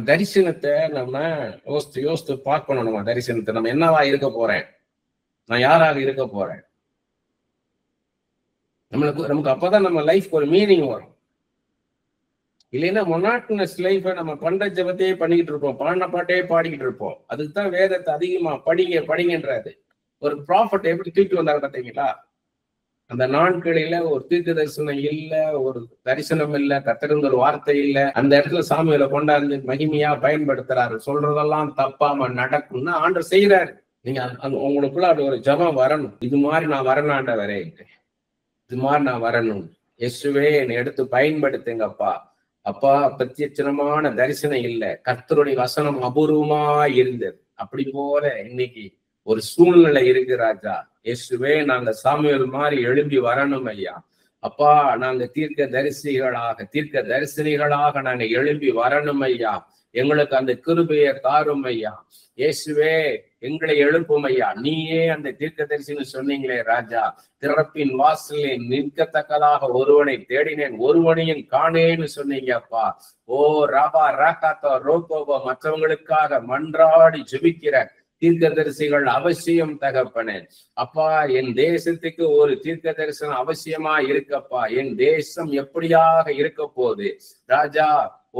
தரிசனத்தை நம்ம யோசித்து பார்க்கணும். நம்ம தரிசனத்தை நம்ம என்னவா இருக்க போறேன், நான் யாராக இருக்க போறேன். நமக்கு அப்பதான் நம்ம லைஃப் ஒரு மீனிங் வரும். இல்லைன்னா மொனாட்டனஸ் லைஃபை நம்ம பண்ற ஜபத்தையே பண்ணிக்கிட்டு இருப்போம், பாடின பாட்டையே பாடிக்கிட்டு இருப்போம். அதுக்குதான் வேதத்தை அதிகமா படிங்கன்றாரு. ஒரு ப்ராஃபட் எப்படி தூக்கி வந்தாரு பார்த்தீங்களா? அந்த நாட்களில ஒரு தீர்க்க தரிசனம் இல்ல, ஒரு தரிசனம் இல்ல, கர்த்தருங்க ஒரு வார்த்தை இல்ல. அந்த இடத்துல சாமியில கொண்டாந்து மகிமையா பயன்படுத்துறாரு. சொல்றதெல்லாம் தப்பாம நடக்கும்னு ஆண்டவர் செய்யறாரு. நீங்க உங்களுக்குள்ள அது ஒரு ஜபம் வரணும். இது மாதிரி நான் வரணும் ஆண்டவரே, இது மாதிரி நான் வரணும். இயேசுவே என்னை எடுத்து பயன்படுத்துங்கப்பா. அப்பா, பிரத்யட்சணமான தரிசனம் இல்ல, கர்த்தருடைய வசனம் அபூர்வமா இருந்தது. அப்படி போல இன்னைக்கு ஒரு சூழ்நிலை இருக்கு ராஜா. இயேசுவே, நாங்க சாமுவேல் மாதிரி எழும்பி வரணும் ஐயா. அப்பா, நாங்க தீர்க்க தரிசனிகளாக நாங்க எழும்பி வரணும் ஐயா. எங்களுக்கு அந்த கிருபையை தாரும் ஐயா. இயேசுவே, எங்களை எழுப்பும் ஐயா. நீயே அந்த தீர்க்க தரிசனம் சொன்னீங்களே ராஜா, திறப்பின் வாசலில் நிற்கத்தக்கதாக ஒருவனை தேடினேன், ஒருவனையும் காணேன்னு சொன்னீங்க அப்பா. ஓ ராபா ராகாத்தோ ரோகோபோ, மற்றவங்களுக்காக மன்றாடி ஜெபிக்கிற தீர்க்கதரிசிகள் அவசியம் தகப்பனே. அப்பா, என் தேசத்துக்கு ஒரு தீர்க்க தரிசனம் அவசியமா இருக்கப்பா. என் தேசம் எப்படியாக இருக்க போகுது ராஜா?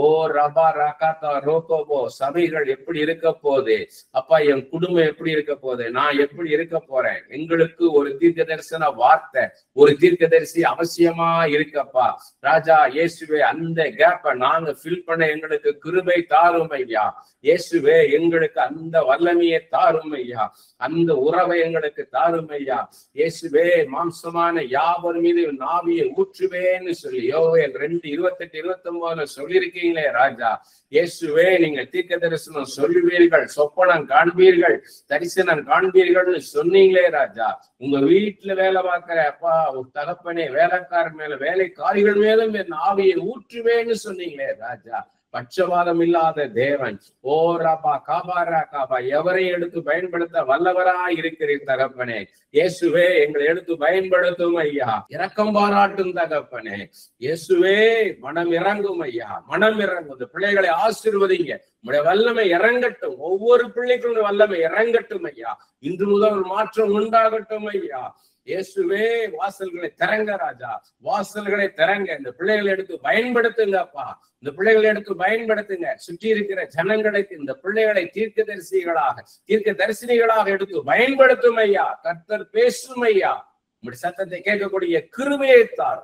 ஓ ரபா ராகாத்தா ரோகோபோ, சபைகள் எப்படி இருக்க போகுது அப்பா? என் குடும்பம் எப்படி இருக்க போகுது? நான் எப்படி இருக்க போறேன்? எங்களுக்கு ஒரு தீர்க்க தரிசன வார்த்தை, ஒரு தீர்க்கதரிசி அவசியமா இருக்கப்பா ராஜா. இயேசுவே, அந்த கேப்பை நாங்க ஃபில் பண்ண எங்களுக்கு கிருபை தாரும் ஐயா. இயேசுவே, எங்களுக்கு அந்த வல்லமையை தாரும் ஐயா, அந்த உறவை எங்களுக்கு தாரும் ஐயா. இயேசுவே, மாம்சமான யாவர் மீது நாவியை ஊற்றுவேன்னு சொல்லி யோவேல் 2:28-29 சொல்லியிருக்கீங்களே ராஜா. இயேசுவே, நீங்க தீர்க்க தரிசனம் சொல்லுவீர்கள், சொப்பனம் காண்பீர்கள், தரிசனம் காண்பீர்கள்னு சொன்னீங்களே ராஜா. உங்க வீட்டுல வேலை பார்க்கிற அப்பா ஒரு தகப்பனே, வேலைக்காரர் மேல, வேலைக்காரிகள் மேலும் என் ஆவியை ஊற்றுவேன்னு சொன்னீங்களே ராஜா. பட்சவாதம் இல்லாத தேவன். ஓ ராபா காபாரா காபா, எவரை எடுத்து பயன்படுத்த வல்லவராய் இருக்கிறீர் தகப்பனே. இயேசுவே, எங்களை எடுத்து பயன்படுத்தும் ஐயா. இரக்கம் பாராட்டும் தகப்பனே. இயேசுவே, மனம் இறங்கும் ஐயா, மனம் இறங்கும். இந்த பிள்ளைகளை ஆசீர்வதிங்க. உங்களுடைய வல்லமை இறங்கட்டும், ஒவ்வொரு பிள்ளைகளுடைய வல்லமை இறங்கட்டும் ஐயா. இன்று முதல் ஒரு மாற்றம் உண்டாகட்டும் ஐயா. இயேசுவே, வாசல்களை திறங்க ராஜா, வாசல்களை திறங்க. இந்த பிள்ளைகளை எடுத்து பயன்படுத்துங்கப்பா, இந்த பிள்ளைகளை எடுத்து பயன்படுத்துங்க. சுற்றி இருக்கிற ஜனங்களுக்கு இந்த பிள்ளைகளை தீர்க்க தரிசனிகளாக எடுத்து பயன்படுத்தும் ஐயா. கர்த்தர் பேசும் ஐயா. உங்களுடைய சத்தத்தை கேட்கக்கூடிய கிருபையை தார்,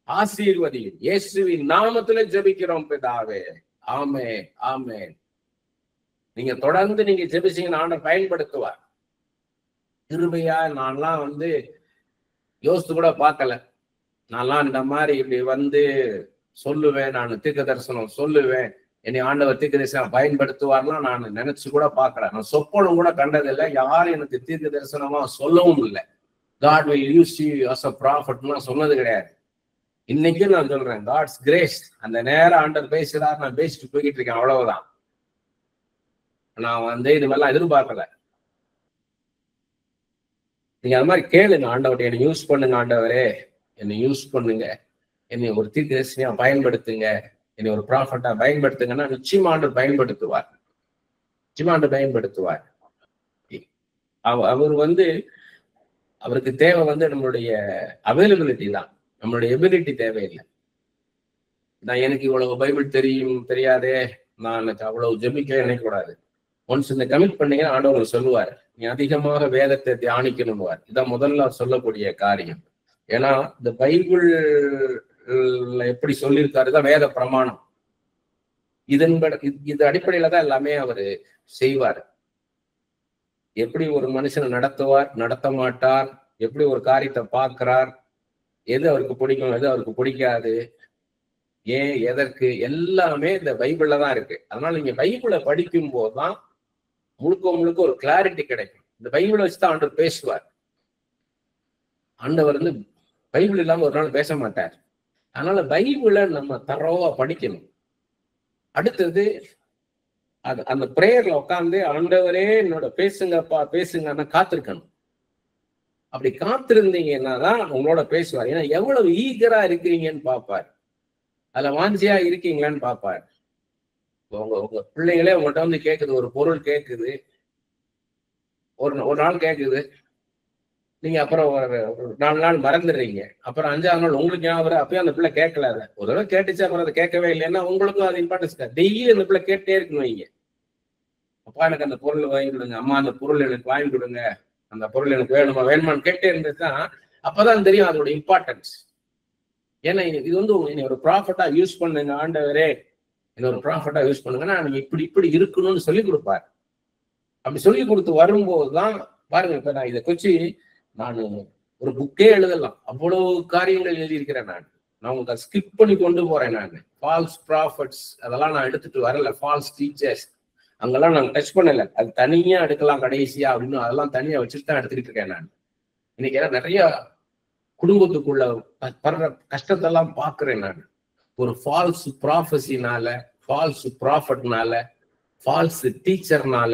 ஆசீர்வதியும். இயேசுவின் நாமத்துல ஜெபிக்கிறோம் பிதாவே. ஆமே ஆமே. நீங்க தொடர்ந்து நீங்க ஜெபிச்சீங்கன்னா ஆண்டவர் பயன்படுத்துவார். கிருபையா நான்லாம் யோசித்து கூட பார்க்கல. நான்லாம் இந்த மாதிரி இப்படி சொல்லுவேன், நான் தீர்க்க தரிசனம் சொல்லுவேன், என்னை ஆண்டவர் தீர்க்க தரிசனம் பயன்படுத்துவார்லாம் நான் நினைச்சு கூட பார்க்கல. நான் சொப்பனம் கூட கண்டதில்லை. யாரும் எனக்கு தீர்க்க தரிசனமா சொல்லவும் இல்லை. God will use you as a prophet சொன்னது கிடையாது. இன்னைக்கு நான் சொல்றேன், God's grace. அந்த நேரம் ஆண்டவர் பேசுறாரு, நான் பேசிட்டு போய்கிட்டு இருக்கேன், அவ்வளவுதான். நான் இது மாதிரிலாம் எதிர்பார்க்கல. நீங்க அது மாதிரி கேளுங்க, ஆண்டவர்கிட்ட என்னை யூஸ் பண்ணுங்க ஆண்டவரே, என்னை யூஸ் பண்ணுங்க, என்னை ஒரு தீர்க்கதரிசியா பயன்படுத்துங்க, என்னை ஒரு ப்ராஃபட்டா பயன்படுத்துங்கன்னா நிச்சயமா ஆண்டவர் பயன்படுத்துவார், நிச்சயமா ஆண்டவர் பயன்படுத்துவார். அவர் அவருக்கு தேவை நம்மளுடைய அவைலபிலிட்டி தான், நம்மளுடைய எபிலிட்டி தேவையில்லை. நான் எனக்கு இவ்வளவு பைபிள் தெரியும் தெரியாதே, நான் அவ்வளவு ஜெபிக்க நினைக்கக்கூடாது. ஒன்ஸ் இந்த கமிட் பண்ணீங்கன்னா ஆண்டவர் சொல்லுவார், நீ அதிகமாக வேதத்தை தியானிக்கணும்வார். இதான் முதல்ல சொல்லக்கூடிய காரியம். ஏன்னா இந்த பைபிள் எப்படி சொல்லியிருக்காருதான் வேத பிரமாணம். இது அடிப்படையில தான் எல்லாமே அவரு செய்வார். எப்படி ஒரு மனுஷனை நடத்துவார், நடத்த மாட்டார், எப்படி ஒரு காரியத்தை பார்க்கிறார், எது அவருக்கு பிடிக்கும், எது அவருக்கு பிடிக்காது, ஏன் எதற்கு, எல்லாமே இந்த பைபிள்ல தான் இருக்கு. அதனால நீங்க பைபிளை படிக்கும் போதுதான் முழுக்க ஒரு கிளாரிட்டி கிடைக்கும். இந்த பைபிளை வச்சுதான் ஆண்டவர் பேசுவார். ஆண்டவர் பைபிள் இல்லாம ஒரு நாள் பேச மாட்டார். அதனால பைபிளை நம்ம தரோவா படிக்கணும். அடுத்தது அந்த பிரேயர்ல உட்காந்து ஆண்டவரே என்னோட பேசுங்கப்பா பேசுங்கன்னா காத்திருக்கணும். அப்படி காத்திருந்தீங்கன்னா தான் உங்களோட பேசுவார். ஏன்னா எவ்வளவு ஈகரா இருக்கிறீங்கன்னு பார்ப்பார், அதுல வாஞ்சியா இருக்கீங்களான்னு பார்ப்பார். உங்க பிள்ளைங்களே உங்கள்கிட்ட வந்து கேக்குது, ஒரு பொருள் கேக்குது, ஒரு நாள் கேக்குது, நீங்க அப்புறம் ஒரு 4 நாள் மறந்துடுறீங்க. அப்புறம் 5ஆவது நாள் உங்களுக்கு ஞாபகம் அப்பயும் அந்த பிள்ளை கேட்கல. அதை ஒரு தடவை கேட்டுச்சு, அப்புறம் அதை கேட்கவே இல்லைன்னா உங்களுக்கும் அது இம்பார்ட்டன்ஸ். டெய்லி அந்த பிள்ளை கேட்டே இருக்கணும். வைங்க, அப்பா எனக்கு அந்த பொருள் வாங்கி கொடுங்க, அம்மா அந்த பொருள் எனக்கு வாங்கி கொடுங்க, அந்த பொருள் எனக்கு வேணுமான்னு கேட்டே இருந்துச்சுதான் அப்பதான் தெரியும் அதோட இம்பார்ட்டன்ஸ். ஏன்னா இது வந்து ஒரு ப்ராஃபிட்டா யூஸ் பண்ணுங்க ஆண்டவரே, இது ஒரு ப்ராஃபிட்டா யூஸ் பண்ணுங்கன்னா நீங்க இப்படி இருக்கணும்னு சொல்லி கொடுப்பாரு. அப்படி சொல்லி கொடுத்து வரும்போதுதான் பாருங்க, இப்ப நான் இதை குறிச்சு நான் ஒரு புக்கே எழுதலாம், அவ்வளவு காரியங்கள் எழுதியிருக்கிறேன். நான் உங்களுக்கு ஸ்கிப் பண்ணி கொண்டு போறேன். நான் ஃபால்ஸ் ப்ராஃபிட்ஸ் அதெல்லாம் நான் எடுத்துட்டு வரல, ஃபால்ஸ் டீச்சர்ஸ் அங்கெல்லாம் நான் டச் பண்ணல. அது தனியா எடுக்கலாம் கடைசியா அப்படின்னு அதெல்லாம் தனியா வச்சுட்டு தான் எடுத்துக்கிட்டு இருக்கேன். நான் இன்னைக்கு நிறைய குடும்பத்துக்குள்ள படுற கஷ்டத்தெல்லாம் பாக்குறேன். நான் ஒரு ஃபால்ஸ் ப்ராஃபஸினால, ஃபால்ஸ் ப்ராஃபிட்னால, ஃபால்ஸ் டீச்சர்னால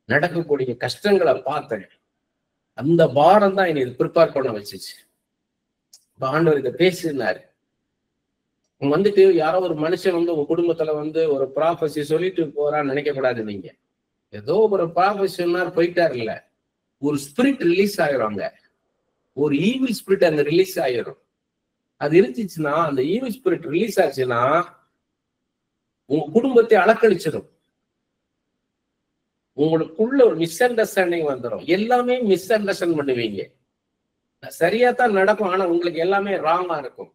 நடக்கக்கூடிய கஷ்டங்களை பார்த்தேன். அந்த பாரம் தான் என்னை ப்ரிப்பேர் பண்ண வச்சுச்சு. ஆண்டவர் இதை பேசினாரு. வந்துட்டு யாரோ ஒரு மனுஷன் வந்து உங்க குடும்பத்துல வந்து ஒரு ப்ராஃபஸி சொல்லிட்டு போறான்னு நினைக்க கூடாது. நீங்க ஏதோ ஒரு ப்ராஃபஸி சொன்னார் போயிட்டாரு இல்ல, ஒரு ஸ்பிரிட் ரிலீஸ் ஆயிரும். ஒரு ஈவில் ஸ்பிரிட் அங்க ரிலீஸ் ஆயிரும். அது இருந்துச்சுன்னா, அந்த ஈவில் ஸ்பிரிட் ரிலீஸ் ஆச்சுன்னா உங்க குடும்பத்தை அலக்கழிச்சிடும். உங்களுக்குள்ள ஒரு மிஸ் அண்டர்ஸ்டாண்டிங் வந்துடும். எல்லாமே மிஸ் அண்டர்ஸ்டாண்ட் பண்ணுவீங்க. சரியா தான் நடக்கும், ஆனா உங்களுக்கு எல்லாமே ராங்கா இருக்கும்.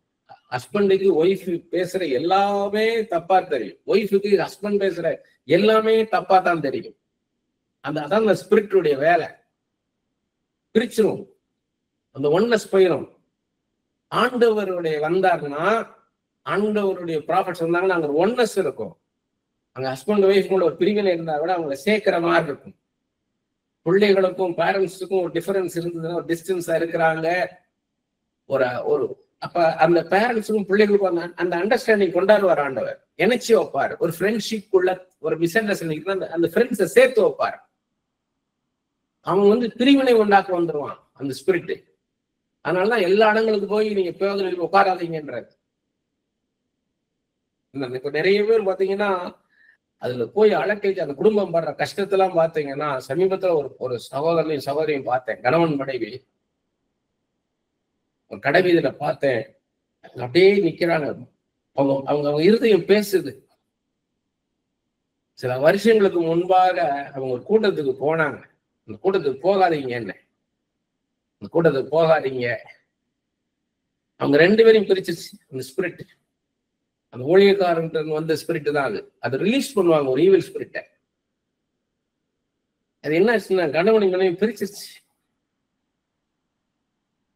ஹஸ்பண்டுக்கு ஒய்ஃப் பேசுற எல்லாமே தப்பா தெரியும், ஒய்ஃபுக்கு ஹஸ்பண்ட் பேசுற எல்லாமே தப்பா தான் தெரியும். அதான் அந்த ஸ்பிரிட்டுடைய வேலை. பிரிச்சிரும், அந்த ஒன்னஸ் போயிடும். ஆண்டவருடைய வந்தாருன்னா, ஆண்டவருடைய ப்ராஃபிட்ஸ் வந்தாங்கன்னா அங்க ஒன்னஸ் இருக்கும். அங்க ஹஸ்பண்ட் ஒய்ஃப் கூட ஒரு பிரிவினை இருந்தா கூட அவங்களை சேர்க்கிற மாதிரி இருக்கும். பிள்ளைகளுக்கும் பேரண்ட்ஸுக்கும் ஒரு டிஃபரன்ஸ் இருந்ததுன்னா, ஒரு டிஸ்டன்ஸா இருக்கிறாங்க, ஒரு அப்ப அந்த பேரண்ட்ஸுக்கும் பிள்ளைகளுக்கும் அந்த அண்டர்ஸ்டாண்டிங் கொண்டாடுவார் ஆண்டவர். இணைச்சி வைப்பாரு. ஒரு ஃப்ரெண்ட்ஷிப் உள்ள ஒரு மிஸ் அண்டர்ஸ்டாண்டிங் அந்த ஃப்ரெண்ட்ஸை சேர்த்து வைப்பாரு. அவன் வந்து பிரிவினை உண்டாக்க வந்துருவான் அந்த ஸ்பிரிட். அதனாலதான் எல்லா இடங்களுக்கு போய் நீங்க பேருக்கு உட்காராதீங்கன்றது. இப்ப நிறைய பேர் பாத்தீங்கன்னா அதுல போய் அழக்கழிச்சு அந்த குடும்பம் படுற கஷ்டத்தெல்லாம் பார்த்தீங்கன்னா, சமீபத்துல ஒரு சகோதரனையும் சகோதரியும் பார்த்தேன், கணவன் மனைவி ஒரு கடை வீதியில பார்த்தேன். அப்படியே நிக்கிறாங்க. அவங்க இருதயம் பேசுது. சில வருஷங்களுக்கு முன்பாக அவங்க ஒரு கூட்டத்துக்கு போனாங்க. அந்த கூட்டத்துக்கு போகாதீங்க, என்ன அந்த கூட்டத்துக்கு போகாதீங்க. அவங்க 2 பேரையும் பிரிச்சிச்சு அந்த ஸ்பிரிட். அந்த ஊழியக்காரன் வந்த ஸ்பிரிட் தான் அது ரிலீஸ் பண்ணுவாங்க, ஒரு ஈவில் ஸ்பிரிட்டை. அது என்ன ஆச்சுன்னா, கணவனை மனைவி பிரிச்சிருச்சு.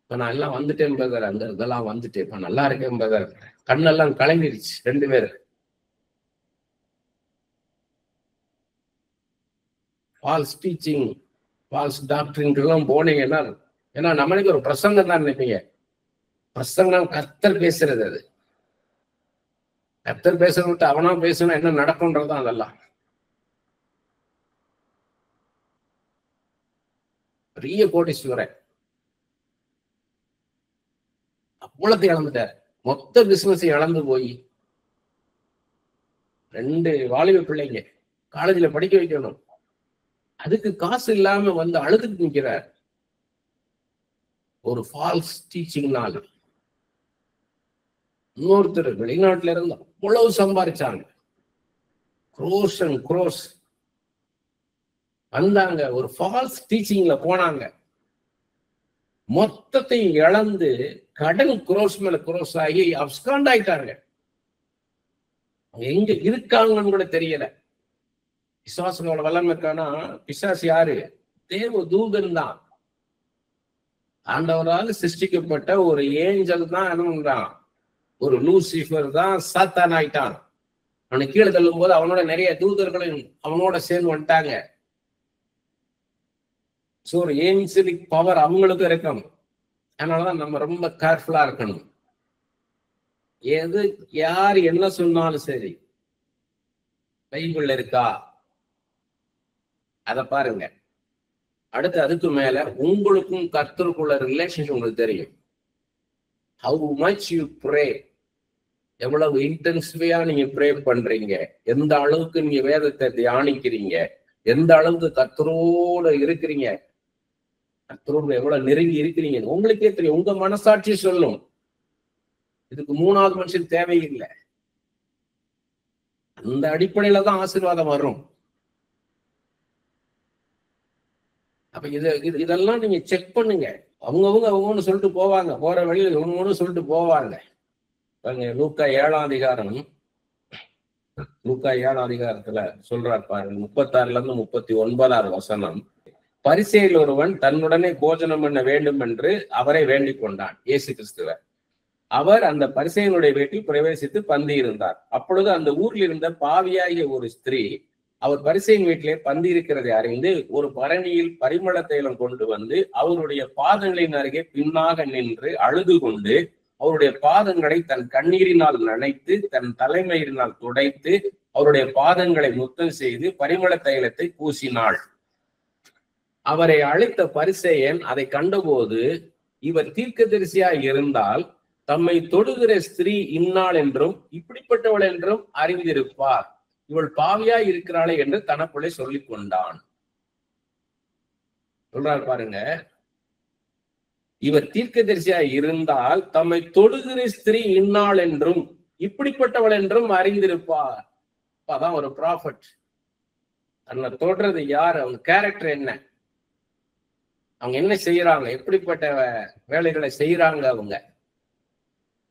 இப்ப நான் எல்லாம் வந்துட்டேன் பிரதர், அந்த இதெல்லாம் வந்துட்டேன், இப்ப நல்லா இருக்கேன் பிரதர். கண்ணெல்லாம் கலங்கிருச்சு 2 பேரும். ஃபால்ஸ் டீச்சிங், ஃபால்ஸ் டாக்டரின்லாம் போனீங்கன்னா, ஏன்னா நம்மளுக்கு ஒரு பிரசங்கம் தான் நினைப்பீங்க. பிரசங்கம் கர்த்தர் பேசுறது. அது கர்த்தர் பேசுறத அவனா பேசணும், என்ன நடக்கும்ன்றதுதான் அதெல்லாம். பெரிய கோடீஸ்வரன் அவ்வளத்தை இழந்துட்டார். மொத்த பிசினஸ் இழந்து போய் 2 வாலிப பிள்ளைங்க காலேஜ்ல படிக்க வைக்கணும், அதுக்கு காசு இல்லாம வந்து அழுதுட்டு நிற்கிறார். ஒரு ஃபால்ஸ் டீச்சிங்னால. இன்னொருத்தர் வெளிநாட்டுல இருந்து அவ்வளவு சம்பாதிச்சாங்க, க்ரோஸ் அண்ட் க்ரோஸ் வந்தாங்க, ஒரு ஃபால்ஸ் டீச்சிங்ல போனாங்க, மொத்தத்தை இழந்து கடன் குரோஸ் மேல குரோஸ் ஆகி அப்ஸ்காண்ட் ஆயிட்டாங்க. எங்க இருக்காங்கன்னு கூட தெரியல. பிசாசுகளோட வல்லமை இருக்கானா? பிசாசு யாரு? தேவ தூதன் தான். ஆண்டவரால் சிருஷ்டிக்கப்பட்ட ஒரு ஏஞ்சல் தான் என்ன பண்றான், ஒரு லூசிஃபர் தான் சாத்தான் ஆயிட்டான். அவனை கீழே தள்ளும் போது அவனோட நிறைய தூதர்களும் அவனோட சேர்ந்து வந்துட்டாங்க. ஸோ ஒரு ஏஞ்சலிக் பவர் அவங்களுக்கும் இருக்கும். அதனாலதான் நம்ம ரொம்ப கேர்ஃபுல்லா இருக்கணும். எது யார் என்ன சொன்னாலும் சரி, பைபிள்ல இருக்கா அதை பாருங்க. அடுத்து அதுக்கு மேல உங்களுக்கும் கர்த்தருக்குள்ள ரிலேஷன்ஷிப் உங்களுக்கு தெரியும். ஹவு மச் யூ ப்ரே, எவ்வளவு இன்டென்சிவா நீங்க ப்ரே பண்றீங்க, எந்த அளவுக்கு நீங்க வேதத்தை தியானிக்கிறீங்க, எந்த அளவுக்கு கர்த்தரோட இருக்கிறீங்க, கர்த்தரோட எவ்வளவு நெருங்கி இருக்கிறீங்க உங்களுக்கே தெரியும். உங்க மனசாட்சி சொல்லும். இதுக்கு மூணாவது மனுஷன் தேவையில்லை. அந்த அடிப்படையில தான் ஆசீர்வாதம் வரும். அப்ப இதெல்லாம் நீங்க செக் பண்ணுங்க. அவங்கன்னு சொல்லிட்டு போவாங்க, போற வழியில ஒண்ணு சொல்லிட்டு போவாங்க. லூக்கா 7ஆம் அதிகாரம், லூக்கா 7ஆம் அதிகாரத்துல சொல்றார் பாருங்க, 36 39 வசனம். பரிசேயரில் ஒருவன் தன்னுடனே போஜனம் பண்ண வேண்டும் என்று அவரை வேண்டிக் கொண்டான், இயேசு கிறிஸ்துவ. அவர் அந்த பரிசேயனுடைய வீட்டில் பிரவேசித்து பந்தி இருந்தார். அப்பொழுது அந்த ஊரில் இருந்த பாவியாகிய ஒரு ஸ்திரீ அவர் பரிசேயன் வீட்டிலே பந்தி இருக்கிறதை அறிந்து ஒரு பரணியில் பரிமள தைலம் கொண்டு வந்து அவருடைய பாதங்களின் அருகே பின்னாக நின்று அழுது கொண்டு அவருடைய பாதங்களை தன் கண்ணீரினால் நனைத்து தன் தலைமயிரினால் துடைத்து அவருடைய பாதங்களை முத்தம் செய்து பரிமள தைலத்தை பூசினாள். அவரை அழைத்த பரிசேயன் அதை கண்டபோது, இவர் தீர்க்கதரிசியாய் இருந்தால் தம்மை தொடுகிற ஸ்திரீ இன்னாள் என்றும் இப்படிப்பட்டவள் என்றும் அறிந்திருப்பார், இவள் பாவியாய் இருக்கிறாளே என்று தனக்குள்ளே சொல்லிக் கொண்டான். சொல்றார் பாருங்க, இவர் தீர்க்கதரிசியாய் இருந்தால் தம்மை தொடுகிற ஸ்திரீ இன்னாள் என்றும் இப்படிப்பட்டவள் என்றும் அறிந்திருப்பார். அதான் ஒரு ப்ராஃபட். தன்னை தொடுறது யார், அவங்க கேரக்டர் என்ன, அவங்க என்ன செய்யறாங்க, எப்படிப்பட்ட வேலைகளை செய்யறாங்க,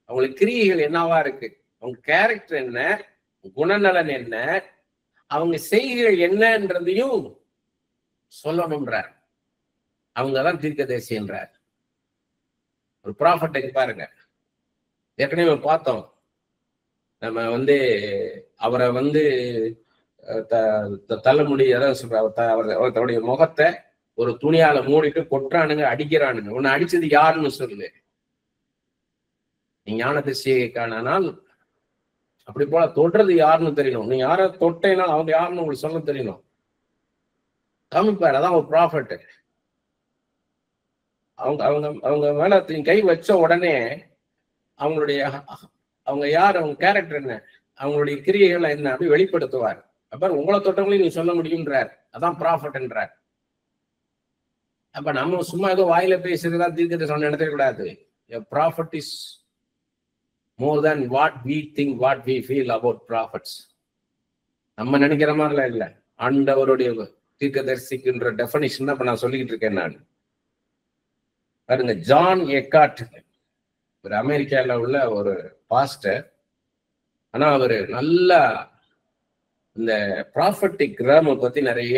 அவங்களுக்கு கிரியைகள் என்னவா இருக்கு, அவங்க கேரக்டர் என்ன, குணநலன் என்ன, அவங்க செய்கைகள் என்னன்றதையும் சொல்லணும்ன்றார். அவங்கதான் தீர்க்கதரிசின்றார். ஒரு ப்ராஃபட்டுக்கு பாருங்க, ஏற்கனவே பார்த்தோம், நம்ம அவரை தள்ளுமுடி அதான் சொல்ற, அவர் தன்னுடைய முகத்தை ஒரு துணியால மூடிட்டு கொட்டுறானுங்க, அடிக்கிறானுங்க. உன்னை அடிச்சது யாருன்னு சொல்லு. நீ ஞான திசையை காணானால் அப்படி போல தொடுறது யாருன்னு தெரியணும். நீ யார தொட்டேன்னா அவங்க யாருன்னு உங்களுக்கு சொல்ல தெரியணும். காமிப்பாரு, அதான் ஒரு ப்ராஃபட். அவங்க மேல கை வச்ச உடனே அவங்க யார், அவங்க கேரக்டர் என்ன, அவங்களுடைய கிரியைகள் என்ன அப்படி வெளிப்படுத்துவார். அப்புறம் உங்களை தொட்டவங்களையும் நீ சொல்ல முடியும்ன்றார். அதான் ப்ராஃபட்ன்றார். அப்ப நம்ம சும்மா ஏதோ வாயில பேசுறதா தீர்க்கதரிசனம் நடத்த கூடாது. A prophet is more than what we think, what we feel about prophets. நம்ம நினைக்கிற மாதிரிலாம் இல்லை. ஆண்டவருடைய தீர்க்கதரிசிக்குன்ற டெஃபினிஷன் தான் இப்ப நான் சொல்லிக்கிட்டு இருக்கேன். நான் பாருங்க, ஜான் எக்கார்ட், ஒரு அமெரிக்கால உள்ள ஒரு பாஸ்டர். ஆனா அவரு நல்லா இந்த ப்ராஃபட்டிக் ரேம் பத்தி நிறைய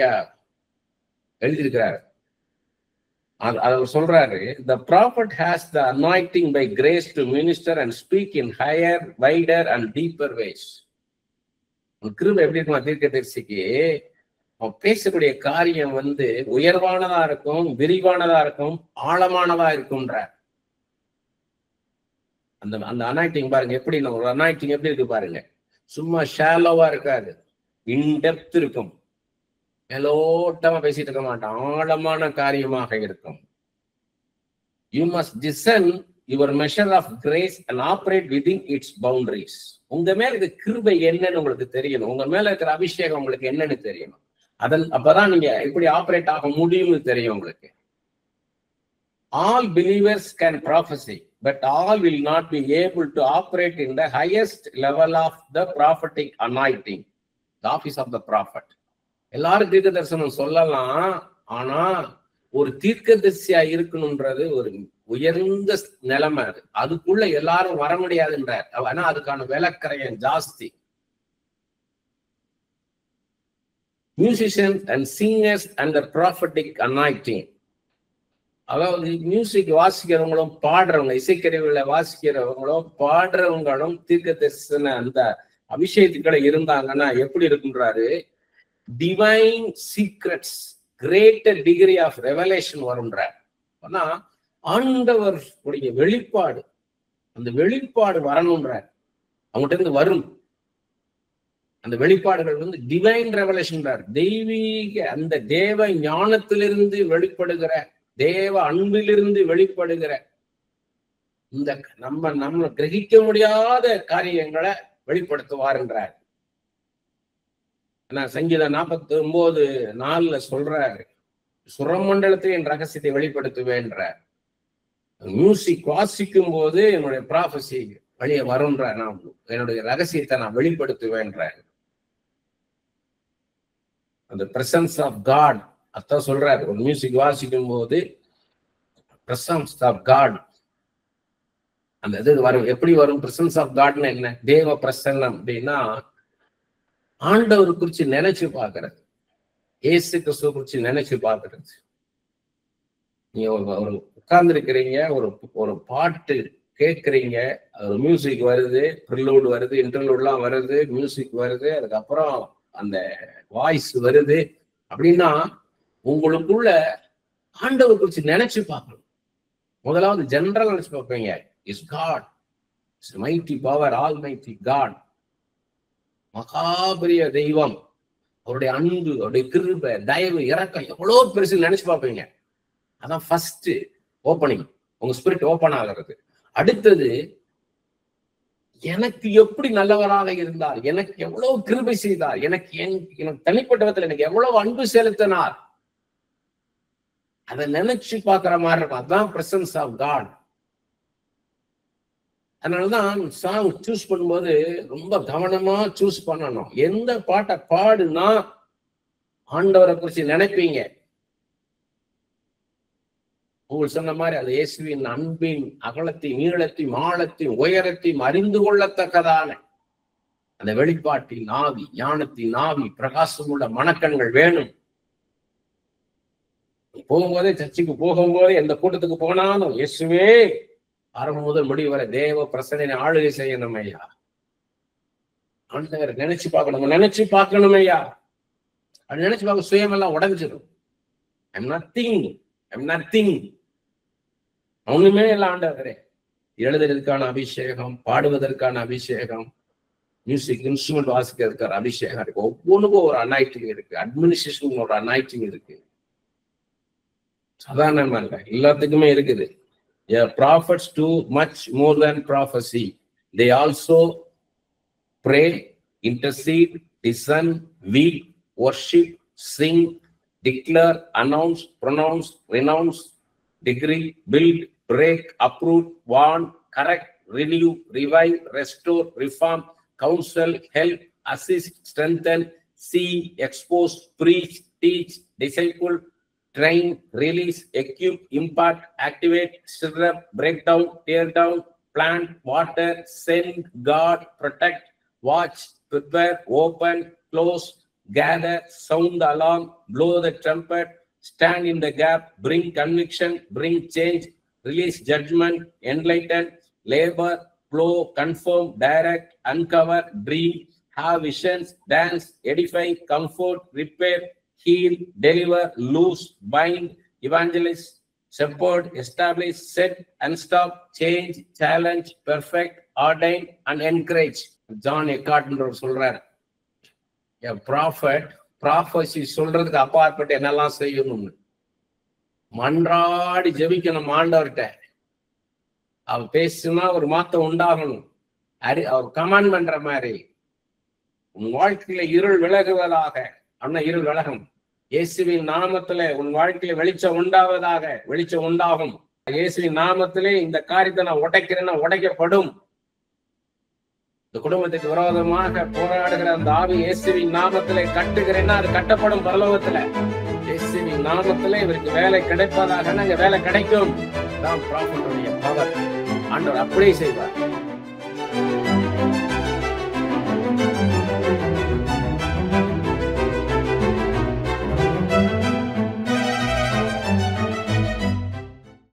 எழுதியிருக்கிறாரு. அவர் சொல்றாரு, the prophet has the anointing by grace to minister and speak in higher, wider and deeper ways. கிருபை எப்படி இருக்குமா தீர்க்கதரிசிக்கு, அவன் பேசக்கூடிய காரியம் உயர்வானதா இருக்கும், விரிவானதா இருக்கும், ஆழமானதா இருக்கும்ன்ற அந்த அனாயிட்டிங் பாருங்க. எப்படி ஒரு அனாயிட்டிங் எப்படி இருக்கு பாருங்க. சும்மா ஷாலோவா இருக்காது, இன்டெப்த் இருக்கும். மேலோட்டமா பேசிட்டு இருக்க மாட்டான், ஆழமான காரியமாக இருக்கும். You must discern your measure of grace and operate within its boundaries. உங்க மேல இருக்க கிருபை என்னன்னு உங்களுக்கு தெரியணும். உங்க மேல இருக்கிற அபிஷேகம் உங்களுக்கு என்னன்னு தெரியணும். அப்பதான் நீங்க எப்படி ஆபரேட் ஆக முடியும்னு தெரியும் உங்களுக்கு. All believers can prophesy, but all will not be able to operate in the highest level of the prophetic anointing, the office of the prophet. எல்லாரும் தீர்க்க தரிசனம் சொல்லலாம், ஆனா ஒரு தீர்க்கதரிசியா இருக்கணும்ன்றது ஒரு உயர்ந்த நிலைமை. அதுக்குள்ள எல்லாரும் வர முடியாதுன்றார். ஆனா அதுக்கான விலக்கரையம் ஜாஸ்தி. Musicians and singers and the prophetic anointing. அதாவது மியூசிக் வாசிக்கிறவங்களும் பாடுறவங்க, இசைக்கருவிகளை வாசிக்கிறவங்களும் பாடுறவங்களும் தீர்க்க தரிசன அந்த அபிஷேகத்துக்களை இருந்தாங்கன்னா எப்படி இருக்குன்றாரு. Divine secrets, greater degree of revelation வரும்ன்றார். ஆனா ஆண்டவர் உடைய வெளிப்பாடு, அந்த வெளிப்பாடு வரணும்ன்றார். அவங்ககிட்ட இருந்து வரும் அந்த வெளிப்பாடுகள் டிவைன் ரெவலேஷன், தெய்வீக அந்த தேவ ஞானத்திலிருந்து வெளிப்படுகிற, தேவ அன்பிலிருந்து வெளிப்படுகிற இந்த நம்ம கிரகிக்க முடியாத காரியங்களை வெளிப்படுத்துவார்ன்றார். சங்கீதம் 49:4 சொல்றாரு, சுரமண்டலத்தில் என் ரகசியத்தை வெளிப்படுத்துவேன்றார். மியூசிக் வாசிக்கும் போது என்னுடைய ப்ராஃபசி வெளியே வரும்ன்ற, நான் என்னுடைய ரகசியத்தை நான் வெளிப்படுத்துவேன்றார். அந்த பிரசன்ஸ் ஆஃப் காட் அதான் சொல்றாரு. ஒரு மியூசிக் வாசிக்கும் போது பிரசன்ஸ் ஆஃப் காட் அந்த இது வரும். எப்படி வரும்? பிரசன்ஸ் ஆஃப் காட்னா என்ன? தேவ பிரசன்னம் அப்படின்னா ஆண்டவர் குறிச்சு நினைச்சு பாக்குறது, இயேசு கிறிஸ்துவ குறிச்சு நினைச்சு பாக்குறது. நீங்க ஒரு உட்கார்ந்து இருக்கிறீங்க, ஒரு பாட்டு கேட்கறீங்க, ஒரு மியூசிக் வருது, ப்ரிலூட் வருது, இன்டர்லூட்லாம் வருது, மியூசிக் வருது, அதுக்கப்புறம் அந்த வாய்ஸ் வருது அப்படின்னா உங்களுக்குள்ள ஆண்டவர் குறிச்சு நினைச்சு பார்க்கணும். முதலாவது ஜெனரல் நினைச்சு பார்ப்பீங்க, is God, is mighty power, almighty God, மகாபரிய தெய்வம், அவருடைய அன்பு, அவருடைய கிருபை, தயவு, இரக்கம் எவ்வளவு பெருசு நினைச்சு பார்ப்பீங்க. அதான் ஃபர்ஸ்ட் ஓப்பனிங், உங்க ஸ்பிரிட் ஓப்பன் ஆகிறது. அடுத்தது, எனக்கு எப்படி நல்லவராக இருந்தார், எனக்கு எவ்வளவு கிருபை செய்தார், எனக்கு தனிப்பட்ட விதத்தில் எனக்கு எவ்வளவு அன்பு செலுத்தினார், அதை நினைச்சு பாக்குற மாதிரி இருக்கும். அதுதான் பிரசன்ஸ் ஆஃப் காட். அதனாலதான் சாங் சூஸ் பண்ணும்போது ரொம்ப கவனமா சூஸ் பண்ணணும். எந்த பாட்டை பாடுனா ஆண்டவரை குறிச்சு நினைப்பீங்க. உங்களுக்கு சொன்ன மாதிரி அது இயேசுவின் அன்பின் அகலத்தையும் நீளத்தையும் ஆழத்தையும் உயரத்தையும் அறிந்து கொள்ளத்தக்கதான அந்த வெளிப்பாட்டின் ஆவி, ஞானத்தின் ஆவி, பிரகாசம் உள்ள மனக்கண்கள் வேணும். போகும்போதே, சர்ச்சுக்கு போகும்போதே, எந்த கூட்டத்துக்கு போனாலும் இயேசுவே ஆரம்பம் முதல் முடிவு வரை தேவ பிரசன்னை ஆளுகை செய்யணும் ஐயா. ஆண்டவர் நினைச்சு பார்க்கணும், நினைச்சு பார்க்கணும் ஐயா. அது நினைச்சு பார்க்க சுயமெல்லாம் உடஞ்சிடும். ஐம் நத்திங், ஒண்ணுமே இல்லை ஆண்டவரே. எழுதுறதுக்கான அபிஷேகம், பாடுவதற்கான அபிஷேகம், மியூசிக் இன்ஸ்ட்ருமெண்ட் வாசிக்கிறதுக்கான அபிஷேகம் இருக்கு. ஒவ்வொன்றுக்கும் ஒரு அனாய்டிங் இருக்கு, அட்மினிஸ்ட்ரேஷன் ஒரு அனாய்டிங் இருக்கு. சாதாரணமா இல்லை, எல்லாத்துக்குமே இருக்குது. Prophets do much more than prophecy. They also pray, intercede, discern, weep, worship, sing, declare, announce, pronounce, renounce, decree, build, break, uproot, warn, correct, renew, revive, restore, reform, counsel, help, assist, strengthen, see, expose, preach, teach, disciple, train, release, equip, impart, activate, stir up, break down, tear down, plant, water, send, guard, protect, watch, prepare, open, close, gather, sound the alarm, blow the trumpet, stand in the gap, bring conviction, bring change, release judgment, enlighten, labor, flow, confirm, direct, uncover, dream, have visions, dance, edify, comfort, repair, heal, deliver, loose, bind, evangelize, shepherd, establish, set, unstop, change, challenge, perfect, ordain, and encourage. John Eckhart சொல்றார், prophet prophecy சொல்றதுக்கு அப்பாற்பட்டு என்னெல்லாம் செய்யணும்னு மன்றாடி ஜெபிக்கணும் ஆண்டவர்கிட்ட. அவர் பேசுனா ஒரு மாற்றம் உண்டாகணும். அவர் கமாண்ட் பண்ற மாதிரி உன் வாழ்க்கையில இருள் விலகுவதாக. அண்ணா இருள் விலகும். இயேசுவின் நாமத்திலே உன் வாழ்க்கையில வெளிச்சம் உண்டாவதாக. வெளிச்சம் உண்டாகும். இயேசுவின் நாமத்திலே இந்த காரியத்தை நான் உடைக்கிறேன்னா உடைக்கப்படும். இந்த குடும்பத்துக்கு விரோதமாக போராடுகிற அந்த ஆவி இயேசுவின் நாமத்திலே கட்டுகிறேன்னா அது கட்டப்படும் பரலோகத்துல. இயேசுவின் நாமத்திலே இவருக்கு வேலை கிடைப்பதாக அங்க வேலை கிடைக்கும். தான் ப்ராஃபட்டுடைய பவர். ஆண்டவர் அப்படியே செய்வார்.